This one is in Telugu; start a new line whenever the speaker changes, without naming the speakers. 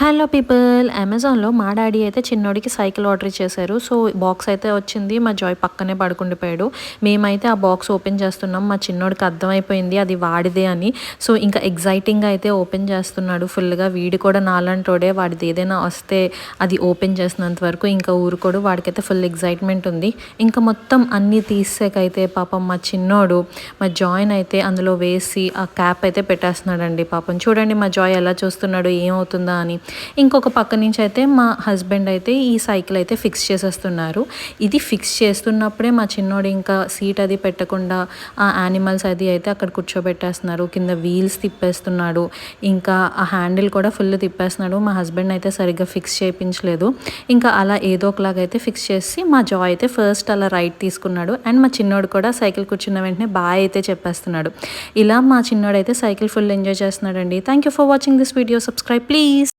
హలో పీపుల్, అమెజాన్లో మా డాడీ అయితే చిన్నోడికి సైకిల్ ఆర్డర్ చేశారు. సో బాక్స్ అయితే వచ్చింది. మా జాయ్ పక్కనే పడుకుండిపోయాడు. మేమైతే ఆ బాక్స్ ఓపెన్ చేస్తున్నాం. మా చిన్నోడికి అర్థమైపోయింది అది వాడిదే అని. సో ఇంకా ఎగ్జైటింగ్గా అయితే ఓపెన్ చేస్తున్నాడు ఫుల్గా. వీడి కూడా నాలంటోడే, వాడిది ఏదైనా వస్తే అది ఓపెన్ చేసినంత వరకు ఇంకా ఊరుకోడు. వాడికైతే ఫుల్ ఎగ్జైట్మెంట్ ఉంది. ఇంకా మొత్తం అన్నీ తీసాకైతే పాపం మా చిన్నోడు మా జాయ్ని అయితే అందులో వేసి ఆ క్యాప్ అయితే పెట్టేస్తున్నాడండి. పాపం చూడండి మా జాయ్ ఎలా చూస్తున్నాడు ఏమవుతుందా అని. ఇంకొక పక్క నుంచి అయితే మా హస్బెండ్ అయితే ఈ సైకిల్ అయితే ఫిక్స్ చేసేస్తున్నారు. ఇది ఫిక్స్ చేస్తున్నప్పుడే మా చిన్నోడు ఇంకా సీట్ అది పెట్టకుండా ఆ యానిమల్స్ అది అయితే అక్కడ కూర్చోబెట్టేస్తున్నారు. కింద వీల్స్ తిప్పేస్తున్నాడు. ఇంకా ఆ హ్యాండిల్ కూడా ఫుల్ తిప్పేస్తున్నాడు. మా హస్బెండ్ అయితే సరిగ్గా ఫిక్స్ చేయించలేదు. ఇంకా అలా ఏదో ఒకలాగైతే ఫిక్స్ చేసి మా జాయ్ అయితే ఫస్ట్ అలా రైట్ తీసుకున్నాడు. అండ్ మా చిన్నోడు కూడా సైకిల్ కూర్చున్న వెంటనే బాయ్ అయితే చెప్పేస్తున్నాడు. ఇలా మా చిన్నోడు అయితే సైకిల్ ఫుల్ ఎంజాయ్ చేస్తున్నాడండి. Thank you for watching this video. Subscribe please.